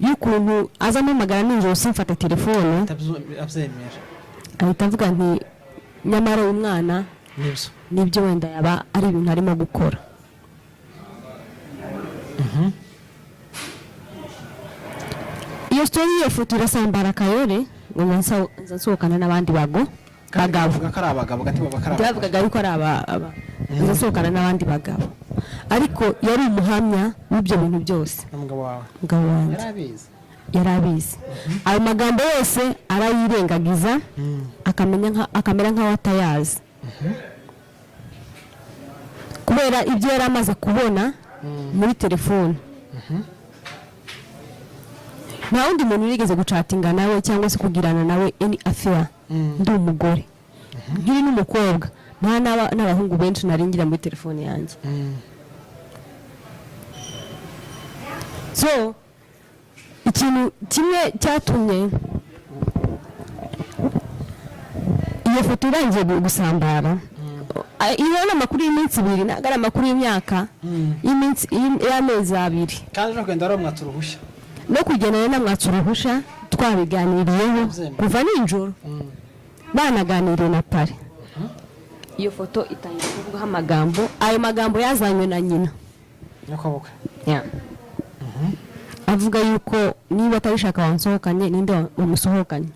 y'ukuntu azamo magana n'ijoro simfata telefone abyemera ahita avuga nti nyamara uyu mwana nibyo wenda yaba ari ibintu arimo gukora. Iyo story iyo foto irasambara Kayole ngo nzasohokana n'abandi bagabo bavugaga yuko ari nzasohokana n'abandi bagabo, ariko yari umuhamya w'ibyo bintu byose. Umugabo wanjye yarabizi ayo magambo yose arayirengagiza akamera nk'aho atayazi kubera ibyo yari amaze kubona muri telefone. Nta wundi muntu yigeze gucatinga nawe cyangwa se kugirana nawe any affair ndi umugore nkiri n'umukobwa nta n'abahungu benshi naringira muri telefone yanjye. So ikintu kimwe cyatumye iyo foto irangiye gusambara iyo n'amakuru y'iminsi 2 nagara amakuru y'imyaka y'amezi 2 kandi no kwenda romwatsa uruhushya no kugena namwatsa uruhushya twabiganiriyeho kuva n'injoro banaganiriye na pare. Iyo foto itangiye kuvuga amagambo, ayo magambo yazanywe na nyina nyakobwa avuga yuko niba atabishaka wansohokanye ninde umusohokanye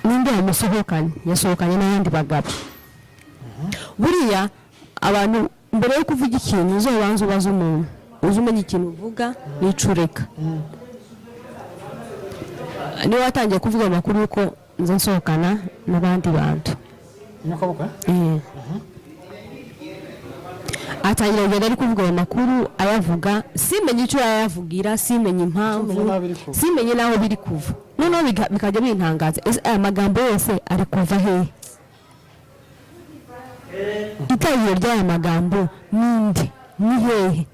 ninde umusohokanye yasohokanye n'abandi bagabo. Buriya abantu mbere yo kuvuga ikintu uzobanza ubaza umuntu uzumenya ikintu uvuga n'icureka. Niba watangiye kuvuga amakuru yuko nza nsohokana n'abandi bantu nyakobwa atangira kugenda ari kuvuga amakuru ayavuga simenye icyo ayavugira simenye impamvu simenye naho biri kuva noneho bikajya bintangaza aya magambo yose ari kuva hehe. Itangiro ry'aya magambo ninde ni hehe